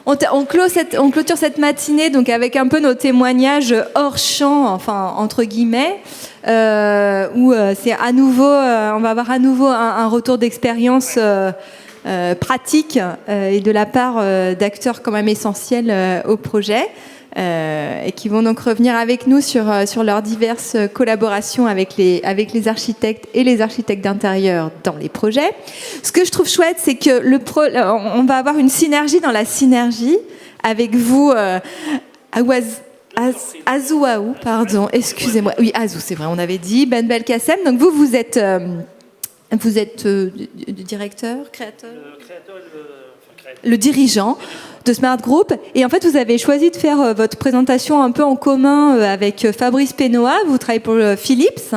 On clôture cette matinée donc avec un peu nos témoignages hors champ, enfin entre guillemets, où c'est à nouveau, on va avoir à nouveau un retour d'expérience pratique et de la part d'acteurs quand même essentiels au projet. Et qui vont donc revenir avec nous sur leurs diverses collaborations avec les architectes et les architectes d'intérieur dans les projets. Ce que je trouve chouette, c'est que on va avoir une synergie dans la synergie avec vous, Azouaou, pardon, excusez-moi. Oui, Azou, c'est vrai, on avait dit, Ben Belkacem. Donc vous êtes directeur, créateur, le dirigeant de Smart Group. Et en fait, vous avez choisi de faire votre présentation un peu en commun avec Fabrice Pénoa. Vous travaillez pour Philips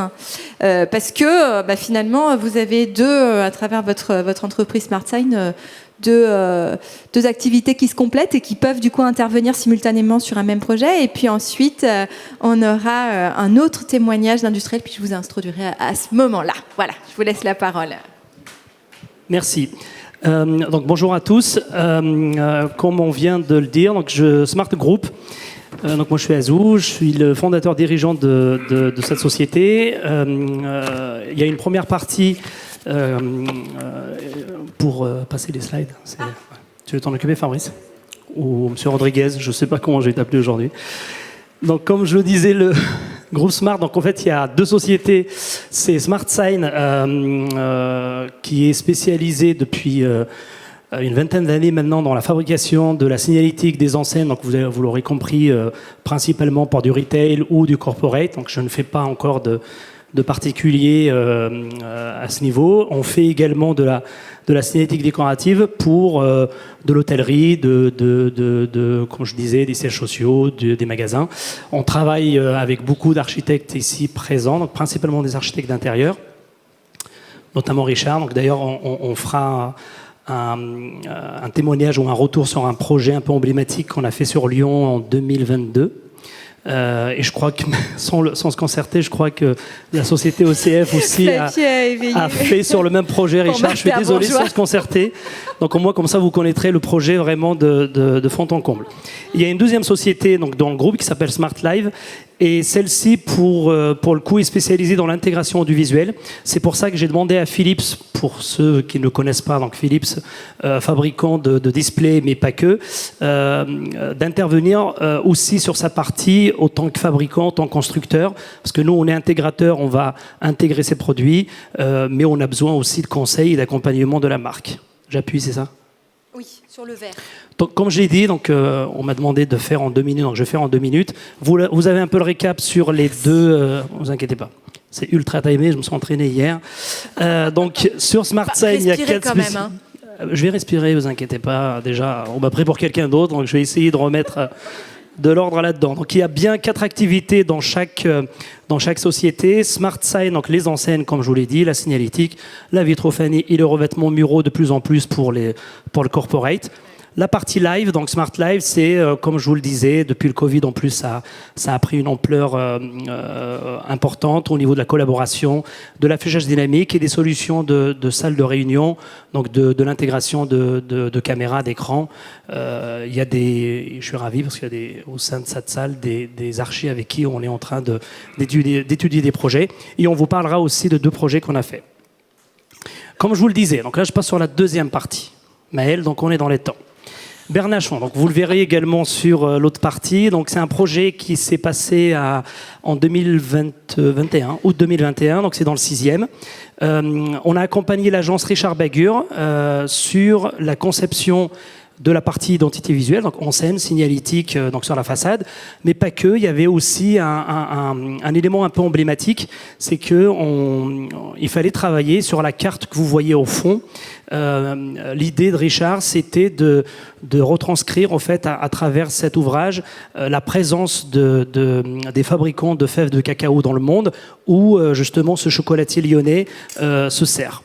parce que finalement, vous avez à travers votre entreprise SmartSign, deux activités qui se complètent et qui peuvent du coup intervenir simultanément sur un même projet. Et puis ensuite, on aura un autre témoignage d'industriel, puis je vous introduirai à ce moment-là. Voilà, je vous laisse la parole. Merci. Donc bonjour à tous. Comme on vient de le dire, donc Smart Group. Donc moi je suis Azou, je suis le fondateur dirigeant de cette société. Il y a une première partie pour passer les slides. Tu veux t'en occuper, Fabrice? Ou Monsieur Rodriguez, je ne sais pas comment je vais t'appeler aujourd'hui. Donc comme je le disais, le groupe Smart, donc en fait il y a deux sociétés. C'est SmartSign qui est spécialisée depuis une vingtaine d'années maintenant dans la fabrication de la signalétique des enseignes. Donc vous l'aurez compris, principalement pour du retail ou du corporate. Donc je ne fais pas encore de particulier à ce niveau. On fait également de la signalétique décorative pour de l'hôtellerie, comme je disais, des sièges sociaux, des magasins. On travaille avec beaucoup d'architectes ici présents, donc principalement des architectes d'intérieur, notamment Richard. Donc d'ailleurs, on fera un témoignage ou un retour sur un projet un peu emblématique qu'on a fait sur Lyon en 2022. Et je crois que, sans se concerter, je crois que la société OCF aussi a fait sur le même projet. Richard, je suis désolé, sans se concerter. Donc au moins, comme ça, vous connaîtrez le projet vraiment de fond en comble. Il y a une deuxième société donc, dans le groupe qui s'appelle Smart Live. Et celle-ci, pour le coup, est spécialisée dans l'intégration audiovisuelle. C'est pour ça que j'ai demandé à Philips, pour ceux qui ne le connaissent pas, donc Philips, fabricant de displays, mais pas que, d'intervenir aussi sur sa partie en tant que fabricant, en tant que constructeur. Parce que nous, on est intégrateur, on va intégrer ces produits, mais on a besoin aussi de conseils et d'accompagnement de la marque. J'appuie, c'est ça ? Oui, sur le verre. Donc, comme je l'ai dit, on m'a demandé de faire en 2 minutes, donc je vais faire en 2 minutes. Vous avez un peu le récap sur les deux. Ne vous inquiétez pas, c'est ultra timé, je me suis entraîné hier. Donc, sur SmartSign, il y a 4 quand même, hein. Je vais respirer, ne vous inquiétez pas. Déjà, on m'a pris pour quelqu'un d'autre, donc je vais essayer de remettre de l'ordre là-dedans. Donc, il y a bien 4 activités dans chaque société. SmartSign, donc les enseignes, comme je vous l'ai dit, la signalétique, la vitrophanie et le revêtement muraux de plus en plus pour le corporate. La partie live, donc Smart Live, c'est, comme je vous le disais, depuis le Covid en plus, ça a pris une ampleur importante au niveau de la collaboration, de l'affichage dynamique et des solutions de salles de réunion, donc de l'intégration de caméras, d'écrans. Il y a je suis ravi parce qu'il y a au sein de cette salle des archis avec qui on est en train d'étudier des projets. Et on vous parlera aussi de 2 projets qu'on a faits. Comme je vous le disais, donc là je passe sur la deuxième partie. Maël, donc on est dans les temps. Bernachon, donc vous le verrez également sur l'autre partie. Donc c'est un projet qui s'est passé en 2021, août 2021, donc c'est dans le 6e. On a accompagné l'agence Richard Bagur sur la conception de la partie identité visuelle, donc enseigne, signalétique, donc sur la façade, mais pas que. Il y avait aussi un élément un peu emblématique, c'est que il fallait travailler sur la carte que vous voyez au fond. L'idée de Richard, c'était de retranscrire en fait à travers cet ouvrage la présence des fabricants de fèves de cacao dans le monde, où justement ce chocolatier lyonnais se sert.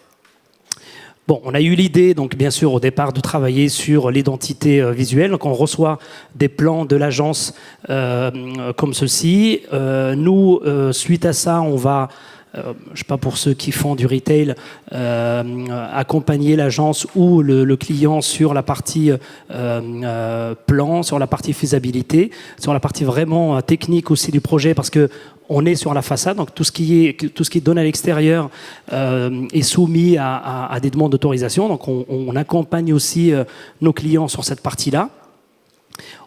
Bon, on a eu l'idée, donc bien sûr, au départ, de travailler sur l'identité visuelle. Donc, on reçoit des plans de l'agence comme ceci. Nous, suite à ça, on va je sais pas, pour ceux qui font du retail, accompagner l'agence ou le client sur la partie plan, sur la partie faisabilité, sur la partie vraiment technique aussi du projet, parce que on est sur la façade, donc tout ce qui est donné à l'extérieur est soumis à des demandes d'autorisation. Donc on accompagne aussi nos clients sur cette partie-là.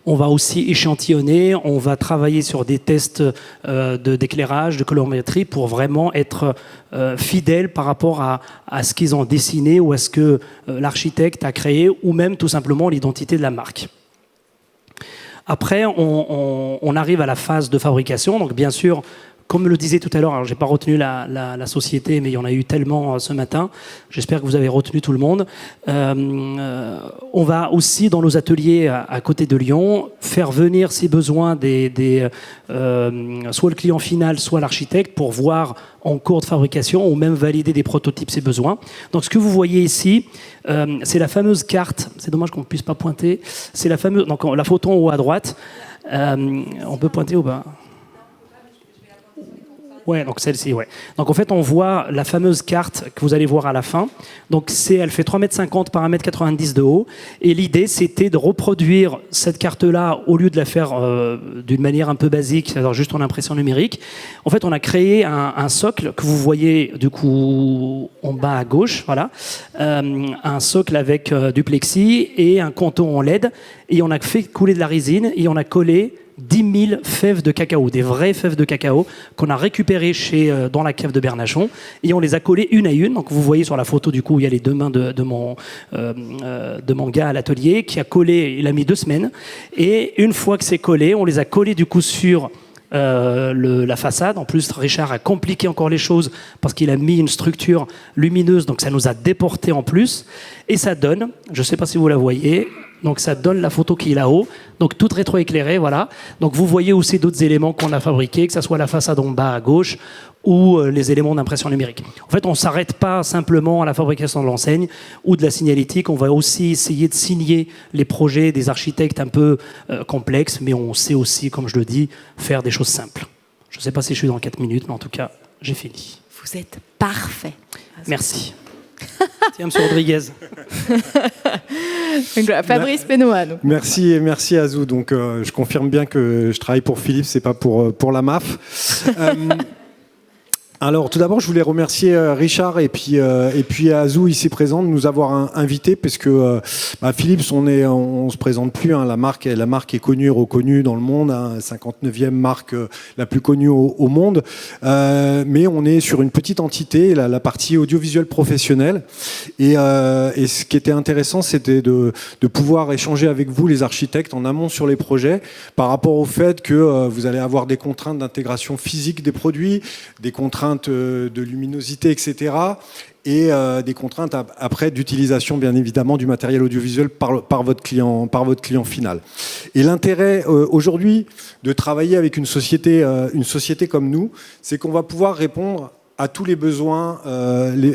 On va aussi échantillonner, on va travailler sur des tests d'éclairage, de colorimétrie pour vraiment être fidèle par rapport à ce qu'ils ont dessiné ou à ce que l'architecte a créé, ou même tout simplement l'identité de la marque. Après, on arrive à la phase de fabrication. Donc, bien sûr, comme le disait tout à l'heure, je n'ai pas retenu la société, mais il y en a eu tellement ce matin. J'espère que vous avez retenu tout le monde. On va aussi, dans nos ateliers à côté de Lyon, faire venir, si besoin, soit le client final, soit l'architecte, pour voir en cours de fabrication ou même valider des prototypes si besoin. Donc, ce que vous voyez ici, c'est la fameuse carte. C'est dommage qu'on ne puisse pas pointer. C'est la fameuse, donc la photo en haut à droite. On peut pointer ou pas ? Ouais, donc celle-ci, ouais. Donc en fait, on voit la fameuse carte que vous allez voir à la fin. Donc elle fait 3,50 m par 1,90 m de haut. Et l'idée, c'était de reproduire cette carte-là au lieu de la faire d'une manière un peu basique, c'est-à-dire juste en impression numérique. En fait, on a créé un socle que vous voyez du coup en bas à gauche, voilà, un socle avec du plexi et un canton en LED. Et on a fait couler de la résine et on a collé 10 000 fèves de cacao, des vraies fèves de cacao qu'on a récupérées dans la cave de Bernachon, et on les a collées une à une. Donc vous voyez sur la photo, du coup, il y a les deux mains de mon gars à l'atelier qui a collé, il a mis 2 semaines, et une fois que c'est collé, on les a collés du coup sur la façade. En plus, Richard a compliqué encore les choses parce qu'il a mis une structure lumineuse, donc ça nous a déporté en plus, et ça donne, je ne sais pas si vous la voyez, donc ça donne la photo qui est là-haut, donc toute rétroéclairée, voilà. Donc vous voyez aussi d'autres éléments qu'on a fabriqués, que ce soit la façade en bas à gauche ou les éléments d'impression numérique. En fait, on ne s'arrête pas simplement à la fabrication de l'enseigne ou de la signalétique, on va aussi essayer de signer les projets des architectes un peu complexes, mais on sait aussi, comme je le dis, faire des choses simples. Je ne sais pas si je suis dans 4 minutes, mais en tout cas, j'ai fini. Vous êtes parfait. Merci. Tiens, M. Rodriguez. Fabrice Pénois. Merci Azou. Donc, je confirme bien que je travaille pour Philips, c'est pas pour la MAF. Alors, tout d'abord, je voulais remercier Richard et puis Azou ici présent de nous avoir invités, parce que Philips, on se présente plus. Hein, la marque est connue et reconnue dans le monde, hein, 59e marque la plus connue au monde. Mais on est sur une petite entité, la partie audiovisuelle professionnelle. Et ce qui était intéressant, c'était de pouvoir échanger avec vous, les architectes, en amont sur les projets, par rapport au fait que vous allez avoir des contraintes d'intégration physique des produits, des contraintes de luminosité, etc. Et des contraintes après d'utilisation, bien évidemment, du matériel audiovisuel par votre client final. Et l'intérêt aujourd'hui de travailler avec une société comme nous, c'est qu'on va pouvoir répondre à tous les besoins,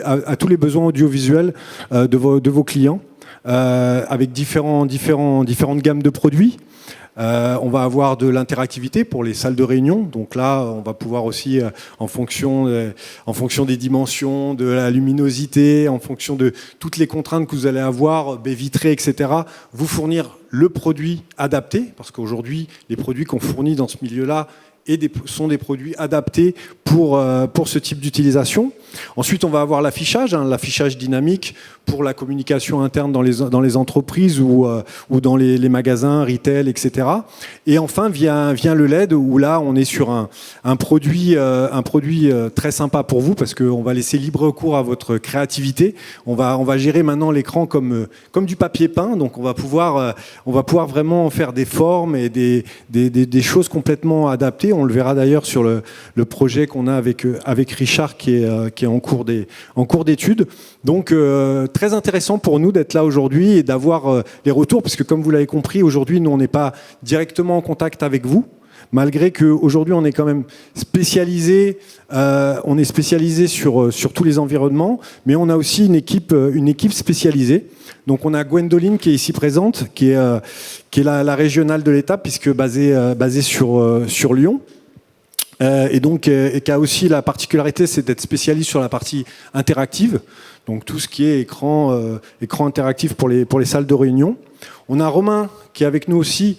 à tous les besoins audiovisuels de vos clients, avec différentes gammes de produits. On va avoir de l'interactivité pour les salles de réunion. Donc là, on va pouvoir aussi, en fonction des dimensions, de la luminosité, en fonction de toutes les contraintes que vous allez avoir, baies vitrées, etc., vous fournir le produit adapté. Parce qu'aujourd'hui, les produits qu'on fournit dans ce milieu-là sont des produits adaptés pour ce type d'utilisation. Ensuite, on va avoir l'affichage, l'affichage dynamique pour la communication interne dans les entreprises ou dans les magasins, retail, etc. Et enfin, vient le LED, où là, on est sur un produit très sympa pour vous, parce qu'on va laisser libre cours à votre créativité. On va gérer maintenant l'écran comme du papier peint, donc on va pouvoir vraiment faire des formes et des choses complètement adaptées. On le verra d'ailleurs sur le projet qu'on a avec Richard qui est en cours d'études. Donc très intéressant pour nous d'être là aujourd'hui et d'avoir les retours, parce que comme vous l'avez compris, aujourd'hui nous on n'est pas directement en contact avec vous, malgré qu'aujourd'hui on est quand même spécialisé, sur tous les environnements, mais on a aussi une équipe spécialisée. Donc on a Gwendoline qui est ici présente, qui est la régionale de l'État, puisque basée sur Lyon. et donc qui a aussi la particularité, c'est d'être spécialiste sur la partie interactive, donc tout ce qui est écran interactif pour les salles de réunion. On a Romain qui est avec nous aussi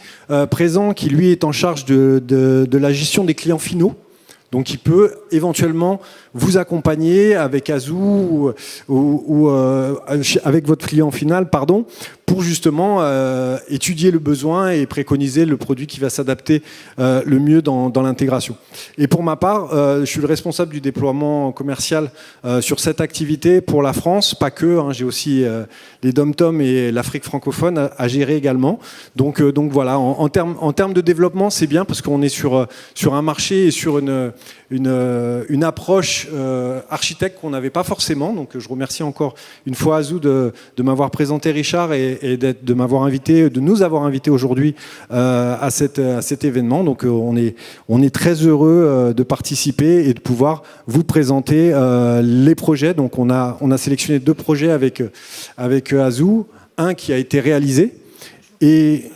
présent, qui lui est en charge de la gestion des clients finaux. Donc il peut éventuellement vous accompagner avec Azoo ou avec votre client final, pour justement étudier le besoin et préconiser le produit qui va s'adapter le mieux dans l'intégration. Et pour ma part, je suis le responsable du déploiement commercial sur cette activité pour la France, pas que, j'ai aussi les DOM-TOM et l'Afrique francophone à gérer également. Donc voilà, en termes de développement, c'est bien parce qu'on est sur un marché et sur une approche architecte qu'on n'avait pas forcément. Donc je remercie encore une fois Azoo de m'avoir présenté Richard et de nous avoir invités aujourd'hui à cet événement. Donc on est très heureux de participer et de pouvoir vous présenter les projets. Donc on a sélectionné 2 projets avec Azoo, un qui a été réalisé et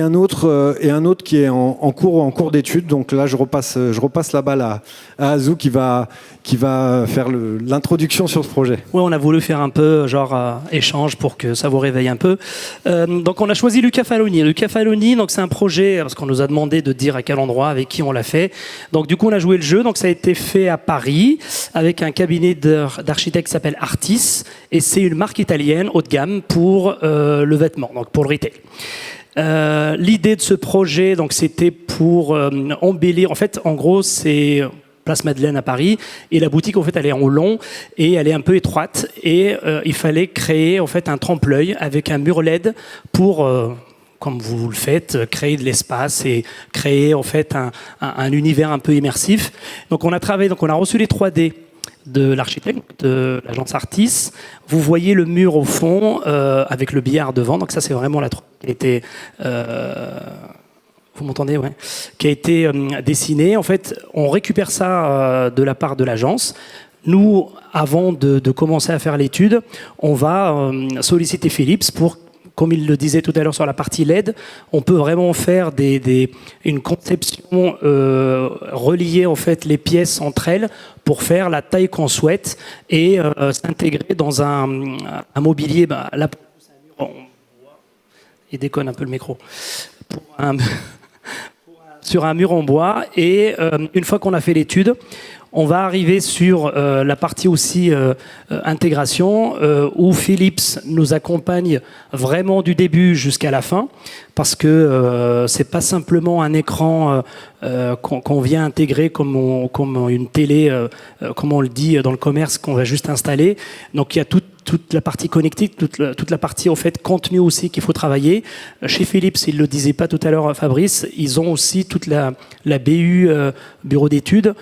un autre qui est en cours d'étude. Donc là, je repasse la balle à Azoo qui va faire l'introduction sur ce projet. Oui, on a voulu faire un peu échange pour que ça vous réveille un peu. Donc on a choisi Luca Faloni. Luca Faloni, donc c'est un projet parce qu'on nous a demandé de dire à quel endroit, avec qui on l'a fait. Donc du coup, on a joué le jeu. Donc ça a été fait à Paris avec un cabinet d'architectes qui s'appelle Artis, et c'est une marque italienne haut de gamme pour le vêtement, donc pour le retail. L'idée de ce projet, donc, c'était pour embellir. En fait, en gros, c'est Place Madeleine à Paris, et la boutique, en fait, elle est en long et elle est un peu étroite, et il fallait créer en fait un trompe-l'œil avec un mur LED pour comme vous le faites, créer de l'espace et créer en fait un univers un peu immersif. Donc on a travaillé, donc on a reçu les 3D de l'architecte, de l'agence Artis. Vous voyez le mur au fond avec le billard devant. Donc ça, c'est vraiment la 3D qui a été, vous m'entendez, ouais, qui a été dessinée. En fait, on récupère ça de la part de l'agence. Nous, avant de commencer à faire l'étude, on va solliciter Philips pour, comme il le disait tout à l'heure sur la partie LED, on peut vraiment faire une conception, relier en fait les pièces entre elles pour faire la taille qu'on souhaite et s'intégrer dans un mobilier. Là, il déconne un peu le micro. Sur un mur en bois. Et une fois qu'on a fait l'étude, on va arriver sur la partie aussi intégration où Philips nous accompagne vraiment du début jusqu'à la fin, parce que c'est pas simplement un écran qu'on vient intégrer comme une télé, comme on le dit dans le commerce, qu'on va juste installer. Donc il y a toute la partie connectique, toute la partie en fait contenu aussi qu'il faut travailler. Chez Philips, il le disait pas tout à l'heure Fabrice, ils ont aussi toute la BU bureau d'études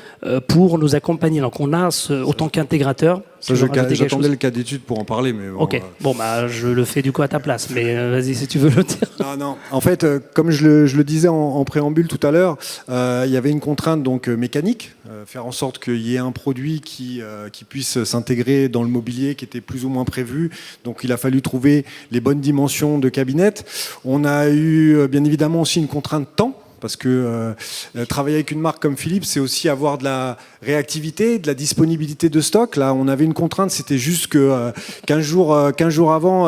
pour nous accompagner. Donc on a autant qu'intégrateur. J'attendais le cas d'étude pour en parler, mais bon, ok. Bon, je le fais du coup à ta place, mais vas-y si tu veux le dire. Non. En fait, comme je le disais en préambule tout à l'heure, il y avait une contrainte donc mécanique, faire en sorte qu'il y ait un produit qui puisse s'intégrer dans le mobilier qui était plus ou moins prévu. Donc il a fallu trouver les bonnes dimensions de cabinet. On a eu bien évidemment aussi une contrainte temps, parce que travailler avec une marque comme Philips, c'est aussi avoir de la réactivité, de la disponibilité de stock. Là, on avait une contrainte, c'était juste que 15 jours avant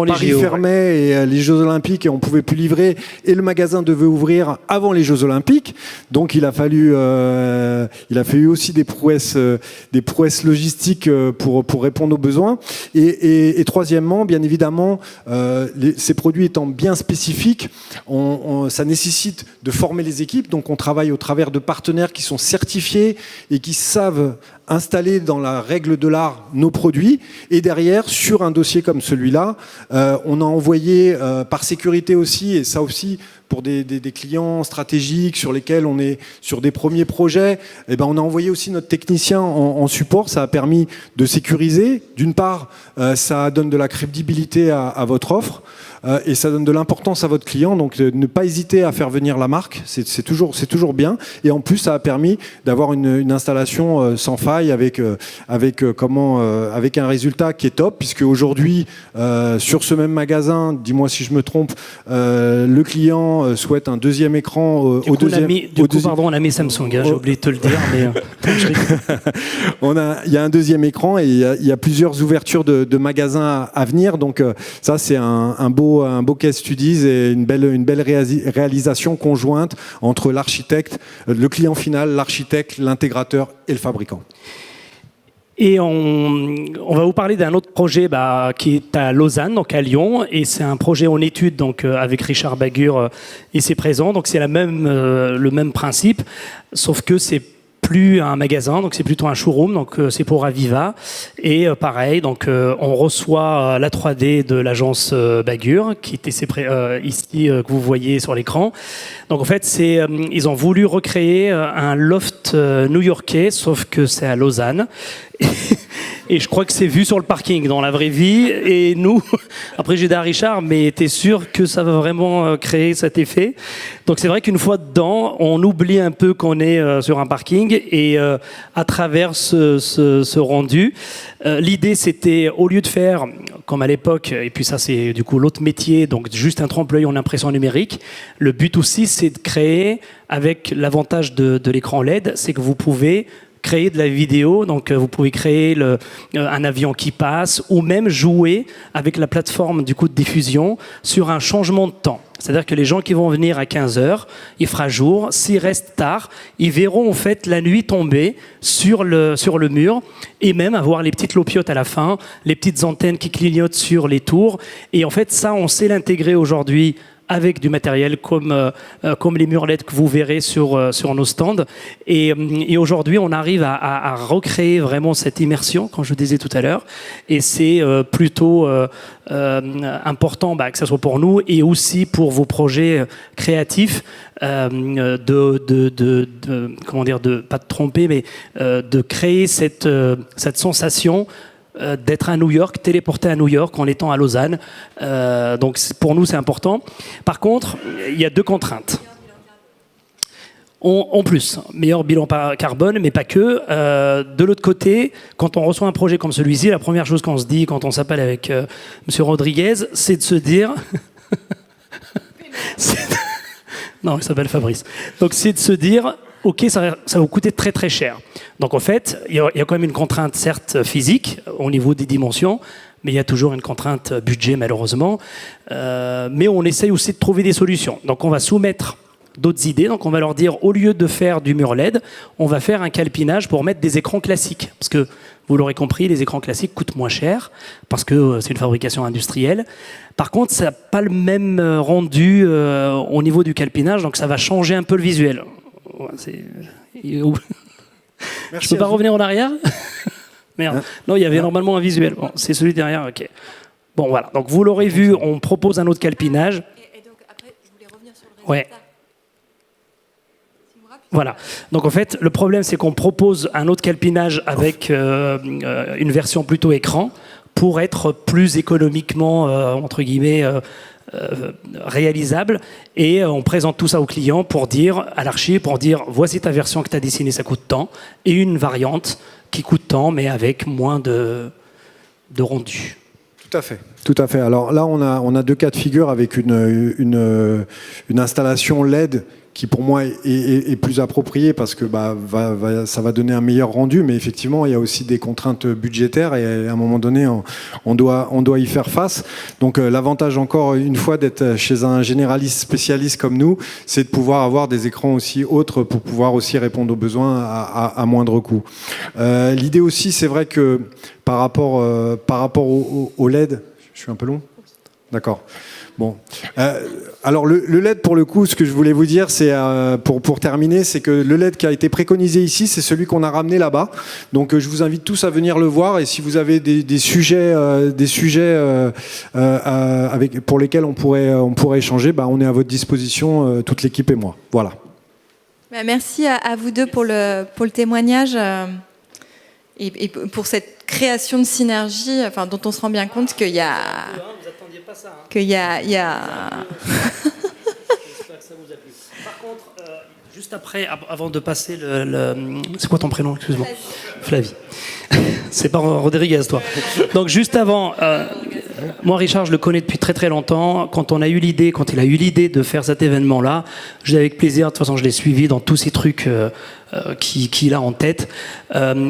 Paris fermait et les Jeux Olympiques, et on pouvait plus livrer, et le magasin devait ouvrir avant les Jeux Olympiques. Donc il a fallu aussi des prouesses logistiques pour répondre aux besoins. Et troisièmement, bien évidemment, ces produits étant bien spécifiques, ça nécessite de former les équipes. Donc on travaille au travers de partenaires qui sont certifiés et qui savent installer dans la règle de l'art nos produits. Et derrière, sur un dossier comme celui-là, on a envoyé par sécurité aussi, et ça aussi pour des clients stratégiques sur lesquels on est sur des premiers projets, on a envoyé aussi notre technicien en support. Ça a permis de sécuriser. D'une part, ça donne de la crédibilité à votre offre. Et ça donne de l'importance à votre client, donc ne pas hésiter à faire venir la marque, c'est toujours bien. Et en plus, ça a permis d'avoir une installation sans faille travail avec un résultat qui est top, puisque aujourd'hui, sur ce même magasin, dis-moi si je me trompe, le client souhaite un deuxième écran on a mis Samsung, j'ai oublié de te le dire. Mais, il y a un deuxième écran et il y a plusieurs ouvertures de magasins à venir. Donc ça, c'est un beau case studies et une belle réalisation conjointe entre l'architecte, le client final, l'architecte, l'intégrateur et le fabricant. Et on va vous parler d'un autre projet qui est à Lausanne, donc à Lyon, et c'est un projet en étude donc avec Richard Bagur ici présent. Donc c'est le même principe, sauf que c'est plus un magasin, donc c'est plutôt un showroom, donc c'est pour Aviva. Et pareil, donc on reçoit la 3D de l'agence Bagur, qui était ici que vous voyez sur l'écran. Donc en fait, ils ont voulu recréer un loft new-yorkais, sauf que c'est à Lausanne. Et je crois que c'est vu sur le parking dans la vraie vie. Et nous, après j'ai dit à Richard, mais t'es sûr que ça va vraiment créer cet effet? Donc c'est vrai qu'une fois dedans, on oublie un peu qu'on est sur un parking. Et à travers ce rendu, l'idée c'était, au lieu de faire comme à l'époque, et puis ça c'est du coup l'autre métier, donc juste un trompe-l'œil en impression numérique, le but aussi c'est de créer, avec l'avantage de l'écran LED, c'est que vous pouvez créer de la vidéo, donc vous pouvez créer un avion qui passe, ou même jouer avec la plateforme du coup de diffusion sur un changement de temps. C'est-à-dire que les gens qui vont venir à 15h, il fera jour. S'ils restent tard, ils verront en fait la nuit tomber sur le mur et même avoir les petites lopiotes à la fin, les petites antennes qui clignotent sur les tours. Et en fait, ça, on sait l'intégrer aujourd'hui avec du matériel comme les murs LED que vous verrez sur nos stands. Et aujourd'hui, on arrive à recréer vraiment cette immersion, comme je disais tout à l'heure. Et c'est plutôt important que ça soit pour nous et aussi pour vos projets créatifs, pas de tromper, mais de créer cette sensation d'être à New York, téléporté à New York en étant à Lausanne. Donc pour nous, c'est important. Par contre, il y a deux contraintes. En plus, meilleur bilan carbone, mais pas que. De l'autre côté, quand on reçoit un projet comme celui-ci, la première chose qu'on se dit quand on s'appelle avec Monsieur Rodriguez, c'est de se dire... Non, il s'appelle Fabrice. Donc c'est de se dire... OK, ça va vous coûter très très cher. Donc en fait, il y a quand même une contrainte certes physique au niveau des dimensions, mais il y a toujours une contrainte budget malheureusement. Mais on essaye aussi de trouver des solutions. Donc on va soumettre d'autres idées. Donc on va leur dire, au lieu de faire du mur LED, on va faire un calpinage pour mettre des écrans classiques. Parce que vous l'aurez compris, les écrans classiques coûtent moins cher parce que c'est une fabrication industrielle. Par contre, ça n'a pas le même rendu au niveau du calpinage, donc ça va changer un peu le visuel. Je peux pas revenir en arrière? Merde. Non, il y avait normalement un visuel. Bon, c'est celui derrière, ok. Bon, voilà. Donc, vous l'aurez vu, on propose un autre calpinage. Et donc, après, je voulais revenir sur le résultat. Ouais. Voilà. Donc, en fait, le problème, c'est qu'on propose un autre calpinage avec une version plutôt écran pour être plus économiquement, entre guillemets, réalisable, et on présente tout ça au client pour dire à l'archi, pour dire voici ta version que tu as dessinée, ça coûte tant, et une variante qui coûte tant mais avec moins de rendu. Tout à fait. Tout à fait. Alors là, on a deux cas de figure avec une installation LED qui pour moi est plus approprié parce que ça va donner un meilleur rendu, mais effectivement il y a aussi des contraintes budgétaires et à un moment donné on doit y faire face. Donc l'avantage encore une fois d'être chez un généraliste spécialiste comme nous, c'est de pouvoir avoir des écrans aussi autres pour pouvoir aussi répondre aux besoins à moindre coût. L'idée aussi, c'est vrai que par rapport au LED, je suis un peu long ? D'accord. Bon. Alors le LED, pour le coup, ce que je voulais vous dire, c'est pour terminer, c'est que le LED qui a été préconisé ici, c'est celui qu'on a ramené là-bas. Donc je vous invite tous à venir le voir, et si vous avez des sujets pour lesquels on pourrait échanger, on est à votre disposition, toute l'équipe et moi. Voilà. Merci à vous deux pour le témoignage et pour cette création de synergie, dont on se rend bien compte qu'il y a... Qu'il y a... J'espère que ça vous a plu. Par Juste après, avant de passer c'est quoi ton prénom, excuse-moi? Flavie. C'est pas Rodriguez, toi. Donc juste avant, moi Richard, je le connais depuis très très longtemps. Quand il a eu l'idée de faire cet événement-là, je l'ai avec plaisir. De toute façon, je l'ai suivi dans tous ces trucs qu'il a en tête.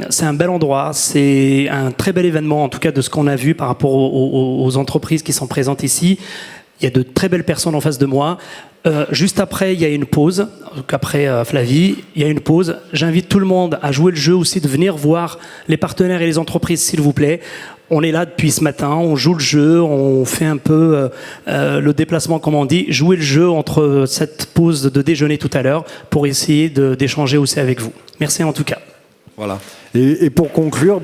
C'est un bel endroit, c'est un très bel événement, en tout cas de ce qu'on a vu par rapport aux entreprises qui sont présentes ici. Il y a de très belles personnes en face de moi. Juste après, il y a une pause. Donc après Flavie, il y a une pause. J'invite tout le monde à jouer le jeu aussi, de venir voir les partenaires et les entreprises, s'il vous plaît. On est là depuis ce matin, on joue le jeu, on fait un peu le déplacement, comme on dit. Jouer le jeu entre cette pause de déjeuner tout à l'heure pour essayer d'échanger aussi avec vous. Merci en tout cas. Voilà. Et pour conclure,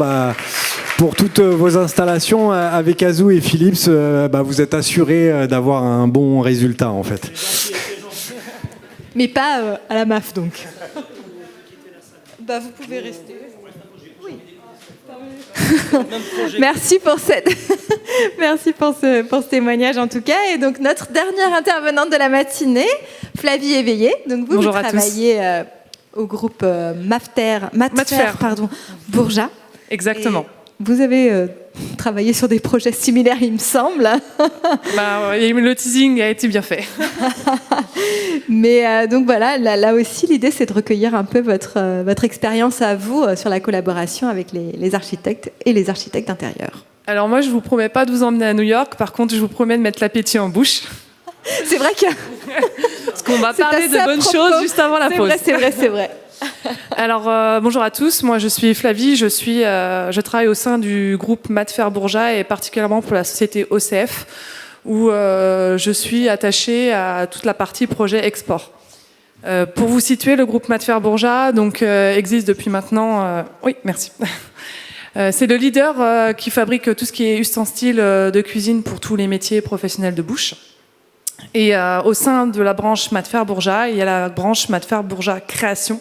pour toutes vos installations avec Azou et Philips, vous êtes assurés d'avoir un bon résultat en fait. Mais pas à la MAF donc. Vous pouvez rester. Oui. Merci pour ce témoignage en tout cas. Et donc notre dernière intervenante de la matinée, Flavie Éveillé. Donc vous travaillez au groupe Matfer Bourja. Exactement. Et vous avez travaillé sur des projets similaires, il me semble. Le teasing a été bien fait. Mais donc voilà, là aussi, l'idée, c'est de recueillir un peu votre expérience à vous sur la collaboration avec les architectes et les architectes d'intérieur. Alors moi, je vous promets pas de vous emmener à New York. Par contre, je vous promets de mettre l'appétit en bouche. C'est vrai que... Parce qu'on va parler de bonnes choses juste avant la pause. C'est vrai. Alors, bonjour à tous. Moi, je suis Flavie. Je travaille au sein du groupe Matfer Bourja et particulièrement pour la société OCF, où je suis attachée à toute la partie projet export. Pour vous situer, le groupe Matfer Bourja existe depuis maintenant... Oui, merci. C'est le leader qui fabrique tout ce qui est ustensiles de cuisine pour tous les métiers professionnels de bouche. Et au sein de la branche Matfer Bourja, il y a la branche Matfer Bourja Création,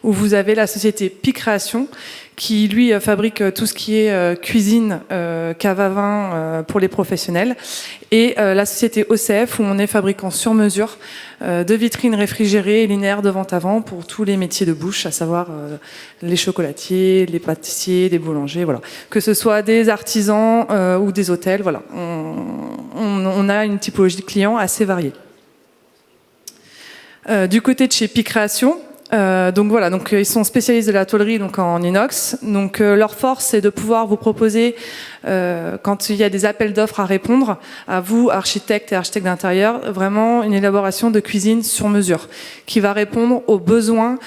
où vous avez la société Pi Création, qui lui fabrique tout ce qui est cuisine, cave à vin pour les professionnels, et la société OCF, où on est fabricant sur mesure de vitrines réfrigérées et linéaires de vente à vent pour tous les métiers de bouche, à savoir les chocolatiers, les pâtissiers, les boulangers, voilà. Que ce soit des artisans ou des hôtels, voilà. On a une typologie de clients assez variée. Du côté de chez Pi Création, donc ils sont spécialistes de la tôlerie en inox. Donc leur force, c'est de pouvoir vous proposer, quand il y a des appels d'offres à répondre, à vous, architectes et architectes d'intérieur, vraiment une élaboration de cuisine sur mesure, qui va répondre aux besoins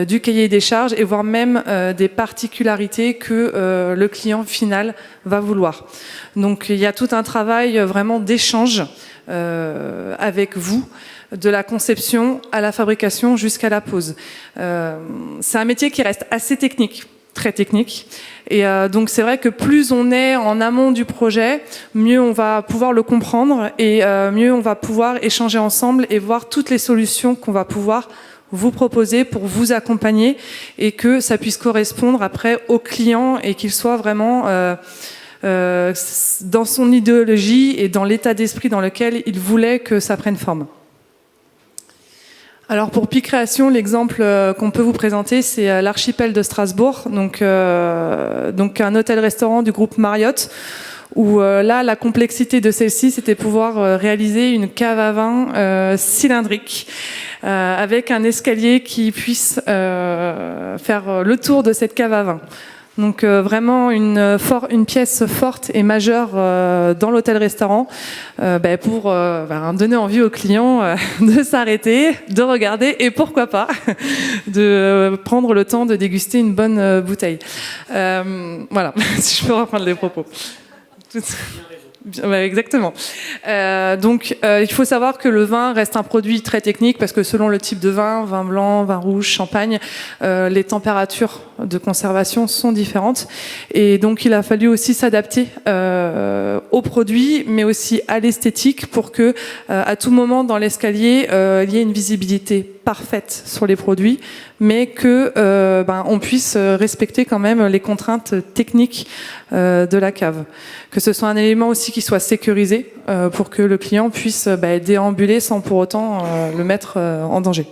du cahier des charges et voire même des particularités que le client final va vouloir. Donc il y a tout un travail vraiment d'échange avec vous, de la conception à la fabrication jusqu'à la pose. C'est un métier qui reste assez technique, très technique. Et donc c'est vrai que plus on est en amont du projet, mieux on va pouvoir le comprendre et mieux on va pouvoir échanger ensemble et voir toutes les solutions qu'on va pouvoir vous proposer pour vous accompagner et que ça puisse correspondre après au client et qu'il soit vraiment... dans son idéologie et dans l'état d'esprit dans lequel il voulait que ça prenne forme. Alors pour Pi Création, l'exemple qu'on peut vous présenter, c'est l'archipel de Strasbourg, donc un hôtel-restaurant du groupe Marriott, où là, la complexité de celle-ci, c'était pouvoir réaliser une cave à vin cylindrique, avec un escalier qui puisse faire le tour de cette cave à vin. Donc vraiment une pièce forte et majeure dans l'hôtel-restaurant pour donner envie aux clients de s'arrêter, de regarder et pourquoi pas de prendre le temps de déguster une bonne bouteille. Voilà, si je peux reprendre les propos. Exactement. Il faut savoir que le vin reste un produit très technique parce que selon le type de vin blanc, vin rouge, champagne, les températures de conservation sont différentes. Et donc il a fallu aussi s'adapter au produit, mais aussi à l'esthétique pour que à tout moment dans l'escalier, il y ait une visibilité parfaite sur les produits, mais que on puisse respecter quand même les contraintes techniques de la cave. Que ce soit un élément aussi qui soit sécurisé pour que le client puisse déambuler sans pour autant le mettre en danger.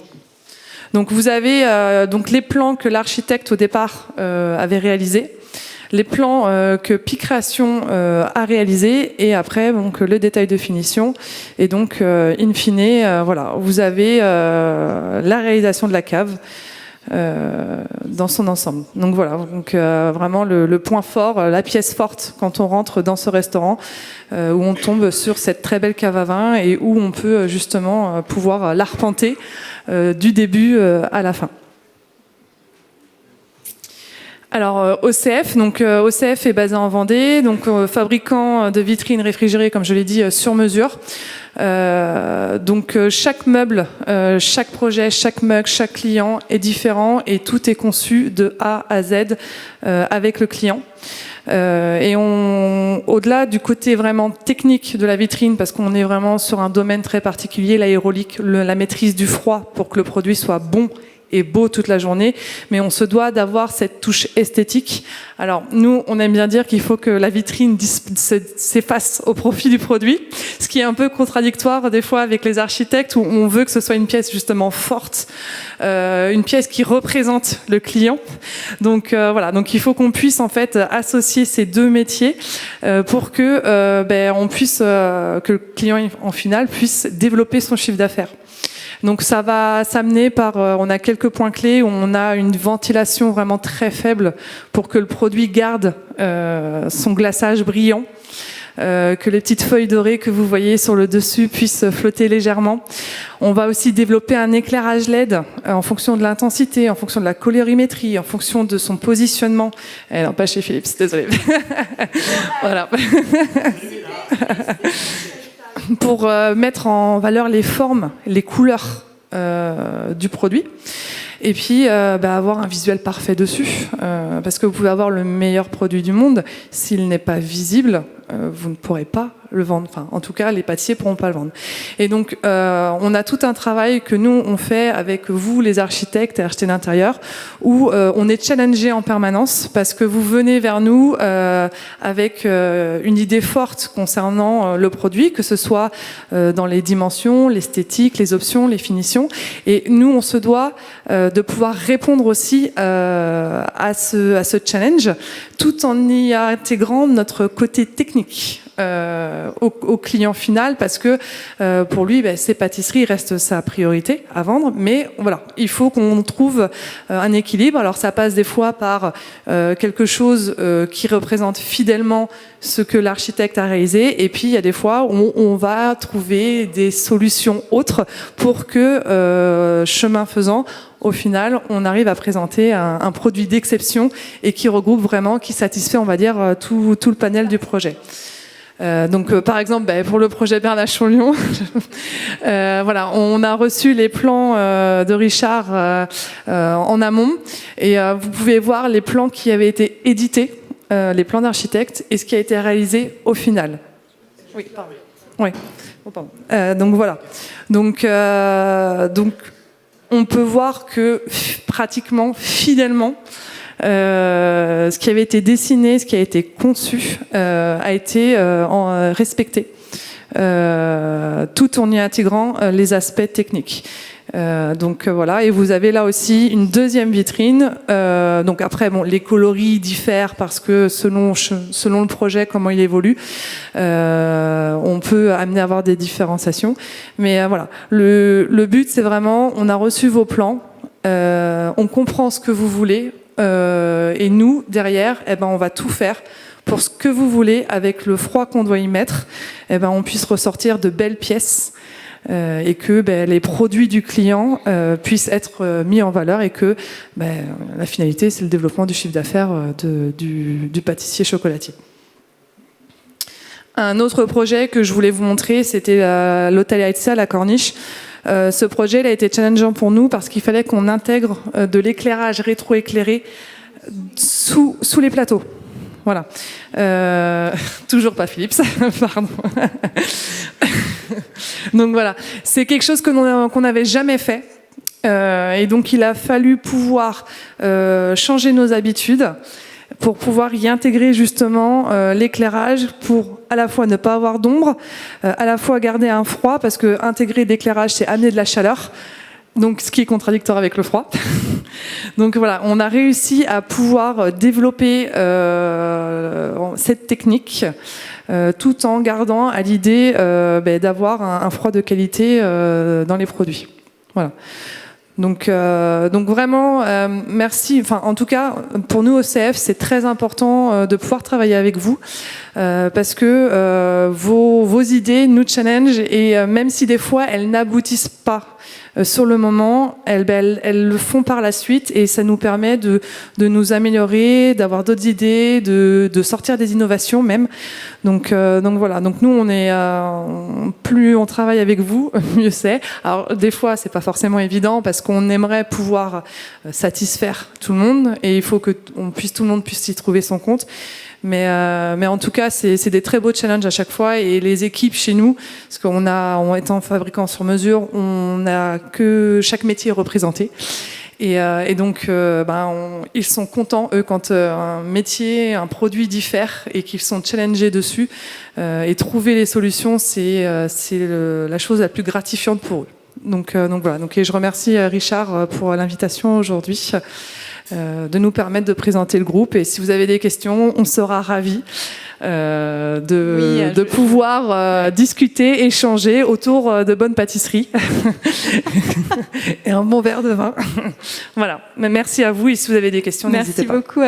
Donc vous avez donc les plans que l'architecte au départ avait réalisés, les plans que Picréation a réalisés, et après donc le détail de finition. Et donc in fine, voilà, vous avez la réalisation de la cave dans son ensemble. Donc voilà, donc vraiment le point fort, la pièce forte quand on rentre dans ce restaurant, où on tombe sur cette très belle cave à vin et où on peut justement pouvoir l'arpenter du début à la fin. Alors OCF, donc OCF est basé en Vendée, donc fabricant de vitrines réfrigérées, comme je l'ai dit, sur mesure. Donc chaque meuble, chaque projet, chaque mug, chaque client est différent et tout est conçu de A à Z avec le client. Et au-delà du côté vraiment technique de la vitrine, parce qu'on est vraiment sur un domaine très particulier, l'aérolique, la maîtrise du froid pour que le produit soit bon et beau toute la journée, mais on se doit d'avoir cette touche esthétique. Alors nous, on aime bien dire qu'il faut que la vitrine s'efface au profit du produit, ce qui est un peu contradictoire des fois avec les architectes, où on veut que ce soit une pièce justement forte, une pièce qui représente le client. Donc voilà, donc il faut qu'on puisse en fait associer ces deux métiers pour que on puisse que le client en final puisse développer son chiffre d'affaires. Donc ça va s'amener par, on a quelques points clés où on a une ventilation vraiment très faible pour que le produit garde son glaçage brillant, que les petites feuilles dorées que vous voyez sur le dessus puissent flotter légèrement. On va aussi développer un éclairage LED en fonction de l'intensité, en fonction de la colorimétrie, en fonction de son positionnement. Non, pas chez Philips, désolé. Voilà. Pour mettre en valeur les formes, les couleurs du produit. Et puis avoir un visuel parfait dessus, parce que vous pouvez avoir le meilleur produit du monde, s'il n'est pas visible, vous ne pourrez pas le vendre. Enfin, en tout cas, les pâtissiers pourront pas le vendre. Et donc, on a tout un travail que nous on fait avec vous, les architectes et architectes d'intérieur, où on est challengé en permanence, parce que vous venez vers nous avec une idée forte concernant le produit, que ce soit dans les dimensions, l'esthétique, les options, les finitions. Et nous, on se doit de pouvoir répondre aussi à ce challenge, tout en y intégrant notre côté technique au client final, parce que pour lui, ces pâtisseries restent sa priorité à vendre, mais voilà, il faut qu'on trouve un équilibre. Alors ça passe des fois par quelque chose qui représente fidèlement ce que l'architecte a réalisé, et puis il y a des fois où on va trouver des solutions autres pour que, chemin faisant, au final, on arrive à présenter un produit d'exception et qui regroupe vraiment, qui satisfait, on va dire, tout le panel du projet. Donc par exemple pour le projet Bernachon-Lyon, voilà, on a reçu les plans de Richard en amont, et vous pouvez voir les plans qui avaient été édités, les plans d'architecte, et ce qui a été réalisé au final. Oui, pardon. Oui. Oh, pardon. Donc voilà. Donc on peut voir que pratiquement fidèlement, ce qui avait été dessiné, ce qui a été conçu, a été respecté, tout en y intégrant les aspects techniques. Donc voilà, et vous avez là aussi une deuxième vitrine. Donc après, les coloris diffèrent parce que selon le projet, comment il évolue, on peut amener à avoir des différenciations. Mais voilà, le but, c'est vraiment, on a reçu vos plans, on comprend ce que vous voulez. Et nous, derrière, on va tout faire pour ce que vous voulez, avec le froid qu'on doit y mettre, on puisse ressortir de belles pièces, et que les produits du client puissent être mis en valeur, et que la finalité, c'est le développement du chiffre d'affaires du pâtissier chocolatier. Un autre projet que je voulais vous montrer, c'était l'hôtel Aïtsa à la Corniche. Ce projet il a été challengeant pour nous parce qu'il fallait qu'on intègre de l'éclairage rétroéclairé sous les plateaux. Voilà. Toujours pas Philips, pardon. Donc voilà, c'est quelque chose qu'on n'avait jamais fait. Et donc il a fallu pouvoir changer nos habitudes pour pouvoir y intégrer justement l'éclairage, pour à la fois ne pas avoir d'ombre, à la fois garder un froid, parce que intégrer d'éclairage, c'est amener de la chaleur. Donc, ce qui est contradictoire avec le froid. Donc voilà, on a réussi à pouvoir développer cette technique tout en gardant à l'idée d'avoir un froid de qualité dans les produits. Voilà. Donc vraiment, merci. Enfin, en tout cas, pour nous, OCF, c'est très important de pouvoir travailler avec vous parce que vos idées nous challenge et même si des fois, elles n'aboutissent pas sur le moment, elles le font par la suite et ça nous permet de nous améliorer, d'avoir d'autres idées, de sortir des innovations même. Donc voilà. Donc nous, on est plus on travaille avec vous, mieux c'est. Alors des fois, c'est pas forcément évident parce qu'on aimerait pouvoir satisfaire tout le monde et il faut que tout le monde puisse y trouver son compte. Mais en tout cas, c'est des très beaux challenges à chaque fois. Et les équipes chez nous, parce qu'on étant fabricant sur mesure, on a que chaque métier est représenté. Et donc, ils sont contents, eux, quand un métier, un produit diffère et qu'ils sont challengés dessus. Et trouver les solutions, c'est la chose la plus gratifiante pour eux. Donc voilà. Et je remercie Richard pour l'invitation aujourd'hui. De nous permettre de présenter le groupe. Et si vous avez des questions, on sera ravis de pouvoir discuter, échanger autour de bonnes pâtisseries et un bon verre de vin. Voilà. Merci à vous et si vous avez des questions, n'hésitez pas. Merci beaucoup.